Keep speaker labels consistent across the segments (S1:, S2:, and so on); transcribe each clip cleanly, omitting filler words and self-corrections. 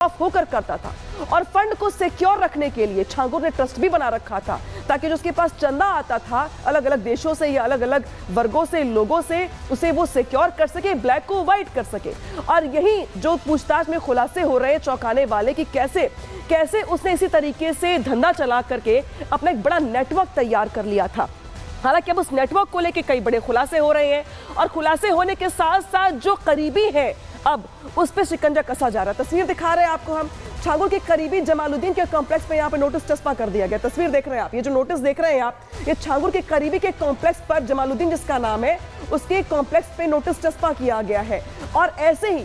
S1: Of होकर करता था और फंड को सिक्योर रखने के लिए छांगुर ने ट्रस्ट भी बना रखा था ताकि जो उसके पास चंदा आता था अलग अलग देशों से या अलग अलग वर्गों से लोगों से उसे वो सिक्योर कर सके, ब्लैक को व्हाइट कर सके। और यही जो पूछताछ में खुलासे हो रहे हैं चौंकाने वाले कि कैसे उसने इसी तरीके से धंधा चला करके अपना एक बड़ा नेटवर्क तैयार कर लिया था। हालांकि अब उस नेटवर्क को लेकर कई बड़े खुलासे हो रहे हैं और खुलासे होने के साथ साथ जो करीबी है अब उस पर शिकंजा कसा जा रहा है। तस्वीर दिखा रहे हैं आपको हम छांगुर के करीबी जमालुद्दीन के कॉम्प्लेक्स पे यहाँ पे नोटिस चस्पा कर दिया गया। तस्वीर देख रहे हैं आप, ये जो नोटिस देख रहे हैं आप, ये छांगुर के करीबी के कॉम्प्लेक्स पर जमालुद्दीन जिसका नाम है उसके कॉम्प्लेक्स पे नोटिस चस्पा किया गया है। और ऐसे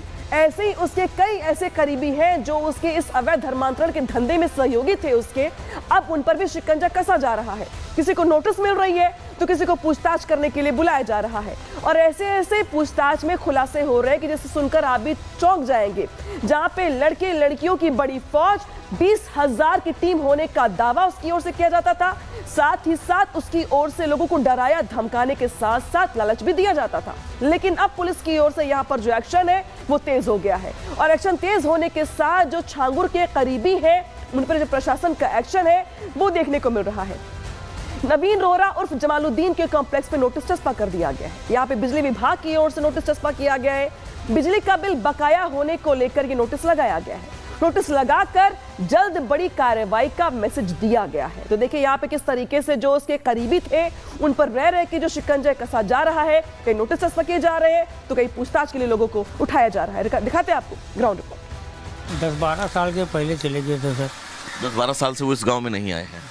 S1: ही उसके कई ऐसे करीबी हैं जो उसके इस अवैध धर्मांतरण के धंधे में सहयोगी थे उसके, अब उन पर भी शिकंजा कसा जा रहा है। किसी को नोटिस मिल रही है तो किसी को पूछताछ करने के लिए बुलाया जा रहा है और ऐसे पूछताछ में खुलासे हो रहे हैं कि जिसे सुनकर आप भी चौंक जाएंगे, जहां पे लड़के लड़कियों की बड़ी फौज 20,000 की टीम होने का दावा उसकी ओर से किया जाता था। साथ ही साथ उसकी ओर से लोगों को डराया धमकाने के साथ साथ लालच भी दिया जाता था। लेकिन अब पुलिस की ओर से यहाँ पर जो एक्शन है वो तेज हो गया है और एक्शन तेज होने के साथ जो छांगुर के करीबी है उन पर जो प्रशासन का एक्शन है वो देखने को मिल रहा है। नवीन रोहरा उर्फ जमालुद्दीन के कॉम्प्लेक्स पे नोटिस चस्पा कर दिया गया है। यहाँ पे बिजली विभाग की ओर से नोटिस चस्पा किया गया है। बिजली का बिल बकाया होने को लेकर ये नोटिस लगाया गया है। नोटिस लगाकर जल्द बड़ी कार्रवाई का मैसेज दिया गया है। तो देखिए यहाँ पे किस तरीके से जो उसके करीबी थे उन पर रह के जो शिकंजा कसा जा रहा है, कई नोटिस चस्पा किए जा रहे हैं तो कई पूछताछ के लिए लोगों को उठाया जा रहा है। दिखाते हैं आपको ग्राउंड रिपोर्ट।
S2: 10-12 साल के पहले चले गए थे सर।
S3: 10-12 साल से वो इस गांव में नहीं आए हैं।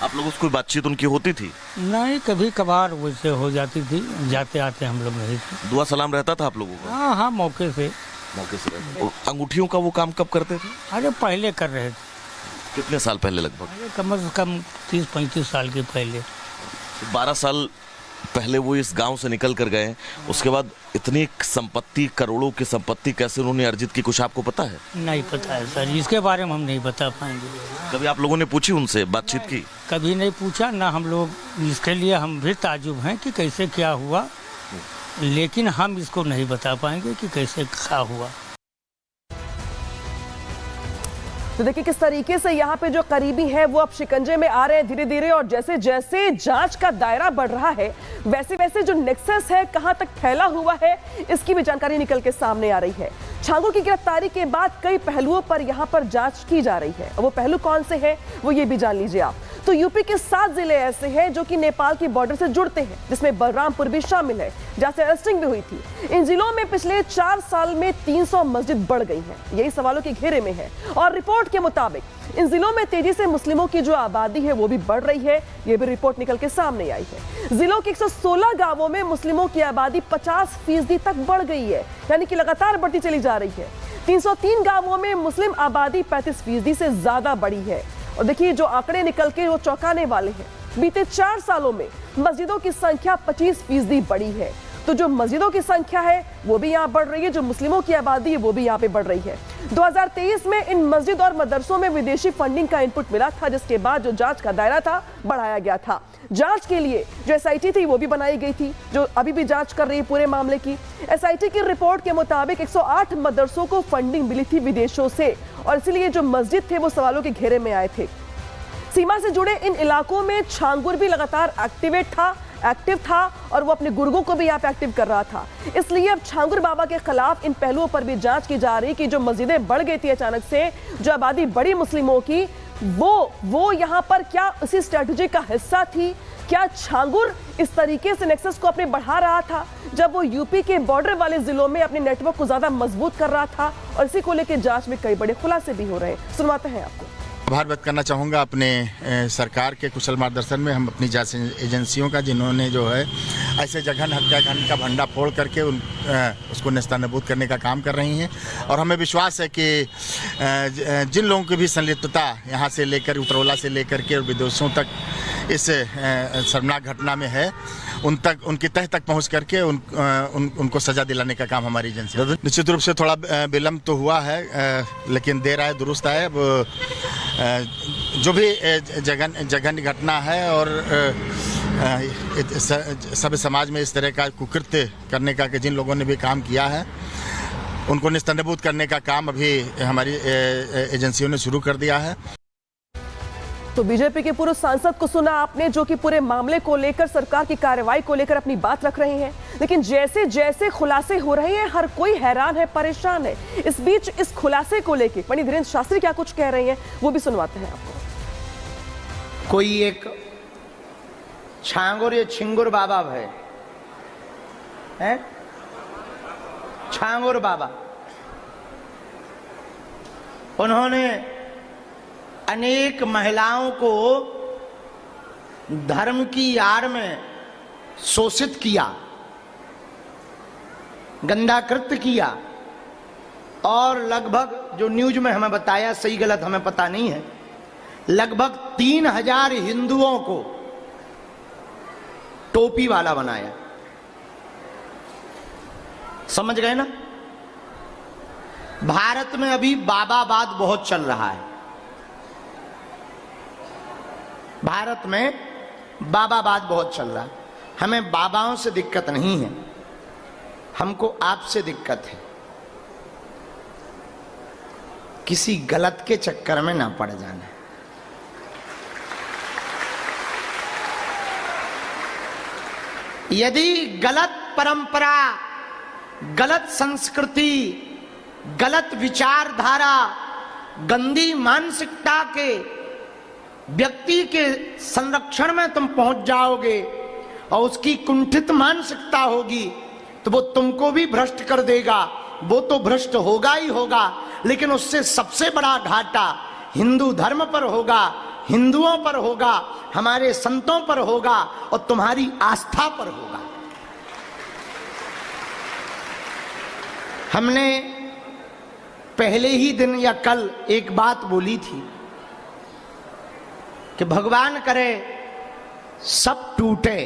S3: आप लोगों से कोई बातचीत उनकी होती थी?
S2: नहीं, कभी कभार वैसे हो जाती थी, जाते आते हम लोग नहीं थे।
S3: दुआ सलाम रहता था आप लोगों का?
S2: हाँ, मौके से
S3: रहता। और अंगूठियों का वो काम कब करते थे?
S2: अरे पहले कर रहे थे।
S3: कितने साल पहले लगभग?
S2: अरे कम से कम 30-35 साल के पहले।
S3: 12 साल पहले वो इस गांव से निकल कर गए, उसके बाद इतनी संपत्ति, करोड़ों की संपत्ति कैसे उन्होंने अर्जित की, कुछ आपको पता है?
S2: नहीं पता है सर, इसके बारे में हम नहीं बता पाएंगे।
S3: कभी आप लोगों ने पूछी उनसे, बातचीत की?
S2: कभी नहीं पूछा ना हम लोग। इसके लिए हम भी ताजुब हैं कि कैसे क्या हुआ, लेकिन हम इसको नहीं बता पाएंगे कि कैसे क्या हुआ।
S1: तो देखिए किस तरीके से यहाँ पे जो करीबी है वो अब शिकंजे में आ रहे हैं धीरे धीरे और जैसे जैसे जांच का दायरा बढ़ रहा है वैसे वैसे जो नेक्सस है कहां तक फैला हुआ है इसकी भी जानकारी निकल के सामने आ रही है। छांगुर की गिरफ्तारी के बाद कई पहलुओं पर यहाँ पर जांच की जा रही है और वो पहलू कौन से हैं वो ये भी जान लीजिए आप। तो यूपी के 7 जिले ऐसे हैं जो कि नेपाल की बॉर्डर से जुड़ते हैं, जिसमें बलरामपुर भी शामिल है जहां से अरेस्टिंग भी हुई थी। इन जिलों में पिछले 4 साल में 300 मस्जिद बढ़ गई हैं, यही सवालों के घेरे में है। और रिपोर्ट के मुताबिक इन जिलों में तेजी से मुस्लिमों की जो आबादी है वो भी बढ़ रही है, ये भी रिपोर्ट निकल के सामने आई है। जिलों के 116 गांवों में मुस्लिमों की आबादी 50% तक बढ़ गई है, यानी कि लगातार बढ़ती चली जा रही है। 303 गांवों में मुस्लिम आबादी 35% से ज्यादा बढ़ी है। और देखिए जो आंकड़े निकल के वो चौंकाने वाले हैं। बीते 4 सालों में मस्जिदों की संख्या 25% बढ़ी है। तो जो मस्जिदों की संख्या है वो भी यहाँ बढ़ रही है, जो मुस्लिमों की आबादी है वो भी यहाँ पे बढ़ रही है। 2023 में इन मस्जिद और मदरसों में विदेशी फंडिंग का इनपुट मिला था, जिसके बाद जो जांच का दायरा था बढ़ाया गया था। जांच के लिए जो SIT थी वो भी बनाई गई थी, जो अभी भी जांच कर रही है पूरे मामले की। SIT की रिपोर्ट के मुताबिक 108 मदरसों को फंडिंग मिली थी विदेशों से और इसीलिए जो मस्जिद थे वो सवालों के घेरे में आए थे। सीमा से जुड़े इन इलाकों में छांगुर भी लगातार एक्टिव था और वो अपने गुर्गों को भी यहाँ पे एक्टिव कर रहा था। इसलिए अब छांगुर बाबा के खिलाफ इन पहलुओं पर भी जांच की जा रही कि जो मस्जिदें बढ़ गई थी अचानक से, जो आबादी बड़ी मुस्लिमों की, वो यहाँ पर क्या उसी स्ट्रेटजी का हिस्सा थी? क्या छांगुर इस तरीके से नेक्सस को अपने बढ़ा रहा था जब वो यूपी के बॉर्डर वाले जिलों में अपने नेटवर्क को ज्यादा मजबूत कर रहा था? और इसी को लेकर जांच में कई बड़े खुलासे भी हो रहे हैं, सुनवाते हैं आपको।
S4: आभार व्यक्त करना चाहूँगा अपने सरकार के कुशल मार्गदर्शन में, हम अपनी जांच एजेंसियों का, जिन्होंने जो है ऐसे जघन हत्याकांड का भंडा फोड़ करके उसको नेस्तनाबूद करने का काम कर रही हैं। और हमें विश्वास है कि जिन लोगों की भी संलिप्तता यहाँ से लेकर उत्तरौला से लेकर के विदेशों तक इस शर्मनाक घटना में है, उनकी तह तक पहुँच करके उनको सजा दिलाने का काम हमारी एजेंसी। निश्चित रूप से थोड़ा विलम्ब तो हुआ है, लेकिन देर आए दुरुस्त आए। जो भी जघन घटना है और सभ्य समाज में इस तरह का कुकृत्य करने का कि जिन लोगों ने भी काम किया है, उनको निस्तनबूत करने का काम अभी हमारी एजेंसियों ने शुरू कर दिया है।
S1: तो बीजेपी के पूर्व सांसद को सुना आपने, जो कि पूरे मामले को लेकर, सरकार की कार्रवाई को लेकर अपनी बात रख रहे हैं। लेकिन जैसे जैसे खुलासे हो रहे हैं, हर कोई हैरान है, परेशान है। इस बीच इस खुलासे को लेकर पंडित धीरेन्द्र शास्त्री क्या कुछ कह रहे हैं, वो भी सुनवाते हैं आपको।
S5: कोई एक छांगुर या छिंगुर बाबा है छांगुर बाबा, उन्होंने अनेक महिलाओं को धर्म की आड़ में शोषित किया, गंदा कृत्य किया, और लगभग जो न्यूज में हमें बताया, सही गलत हमें पता नहीं है, लगभग 3000 हिंदुओं को टोपी वाला बनाया। समझ गए ना? भारत में अभी बाबावाद बहुत चल रहा है। भारत में बाबावाद बहुत चल रहा है। हमें बाबाओं से दिक्कत नहीं है, हमको आपसे दिक्कत है। किसी गलत के चक्कर में ना पड़ जाना। यदि गलत परंपरा, गलत संस्कृति, गलत विचारधारा, गंदी मानसिकता के व्यक्ति के संरक्षण में तुम पहुंच जाओगे और उसकी कुंठित मानसिकता होगी, तो वो तुमको भी भ्रष्ट कर देगा। वो तो भ्रष्ट होगा ही होगा, लेकिन उससे सबसे बड़ा घाटा हिंदू धर्म पर होगा, हिंदुओं पर होगा, हमारे संतों पर होगा और तुम्हारी आस्था पर होगा। हमने पहले ही दिन या कल एक बात बोली थी कि भगवान करे सब टूटे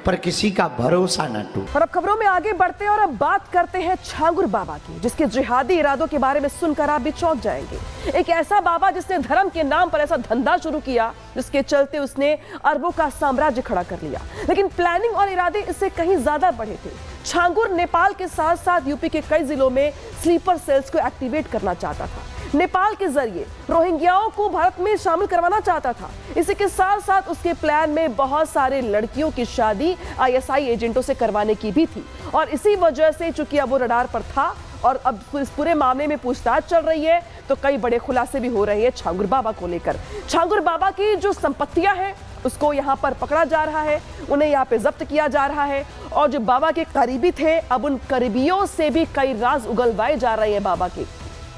S5: पर किसी का भरोसा न टूटे।
S1: और अब खबरों में आगे बढ़ते हैं और अब बात करते हैं छांगुर बाबा की, जिसके जिहादी इरादों के बारे में सुनकर आप भी चौंक जाएंगे। एक ऐसा बाबा जिसने धर्म के नाम पर ऐसा धंधा शुरू किया, जिसके चलते उसने अरबों का साम्राज्य खड़ा कर लिया। लेकिन प्लानिंग और इरादे इससे कहीं ज्यादा बढ़े थे। छांगुर नेपाल के साथ साथ यूपी के कई जिलों में स्लीपर सेल्स को एक्टिवेट करना चाहता था। नेपाल के जरिए रोहिंग्याओं को भारत में शामिल करवाना चाहता था। इसी के साथ साथ उसके प्लान में बहुत सारे लड़कियों की शादी आईएसआई एजेंटों से करवाने की भी थी। और इसी वजह से चूंकि अब वो रडार पर था और अब इस पूरे मामले में पूछताछ चल रही है, तो कई बड़े खुलासे भी हो रहे हैं छांगुर बाबा को लेकर। छांगुर बाबा की जो संपत्तियां हैं उसको यहाँ पर पकड़ा जा रहा है, उन्हें यहाँ पे जब्त किया जा रहा है। और जो बाबा के करीबी थे, अब उन करीबियों से भी कई राज उगलवाए जा रहे हैं बाबा के।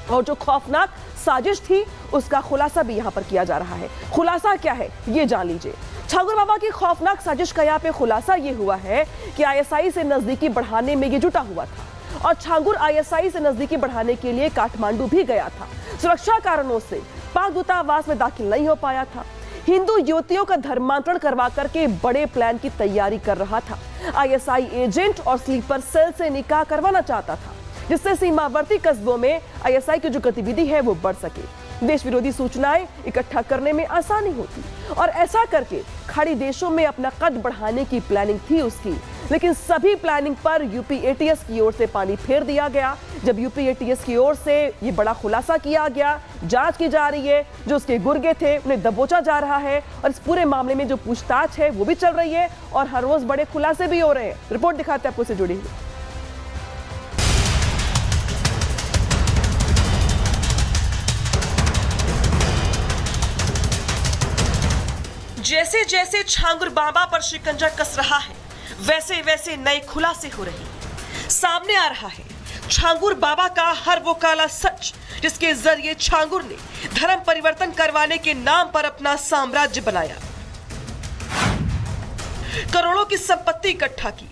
S1: और जो खौफनाक साजिश थी उसका खुलासा भी यहाँ पर किया जा रहा है। खुलासा क्या है ये जान लीजिए। छांगुर बाबा की खौफनाक साजिश का यहाँ पे खुलासा ये हुआ है कि आईएसआई से नजदीकी बढ़ाने में ये जुटा हुआ था। और छांगुर आईएसआई से नजदीकी बढ़ाने के लिए काठमांडू भी गया था। सुरक्षा कारणों से पाक दूतावास में दाखिल नहीं हो पाया था। हिंदू युवतियों का धर्मांतरण करवा करके बड़े प्लान की तैयारी कर रहा था। आईएसआई एजेंट और स्लीपर सेल से निकाह करवाना चाहता था, जिससे सीमावर्ती कस्बों में आईएसआई की जो गतिविधि है वो बढ़ सके। देश विरोधी सूचनाएं इकट्ठा करने में आसानी होती और ऐसा करके खाड़ी देशों में अपना कद बढ़ाने की प्लानिंग थी उसकी। लेकिन सभी प्लानिंग पर यूपी एटीएस की ओर से पानी फेर दिया गया। जब यूपी एटीएस की ओर से ये बड़ा खुलासा किया गया, जांच की जा रही है, जो उसके गुर्गे थे उन्हें दबोचा जा रहा है और इस पूरे मामले में जो पूछताछ है वो भी चल रही है और हर रोज बड़े खुलासे भी हो रहे हैं। रिपोर्ट दिखाते हैं आपको, से जुड़ी हुई। जैसे जैसे छांगुर बाबा पर शिकंजा कस रहा है, वैसे वैसे नए खुलासे हो रहे हैं। सामने आ रहा है छांगुर बाबा का हर वो काला सच, जिसके जरिए छांगुर ने धर्म परिवर्तन करवाने के नाम पर अपना साम्राज्य बनाया, करोड़ों की संपत्ति इकट्ठा की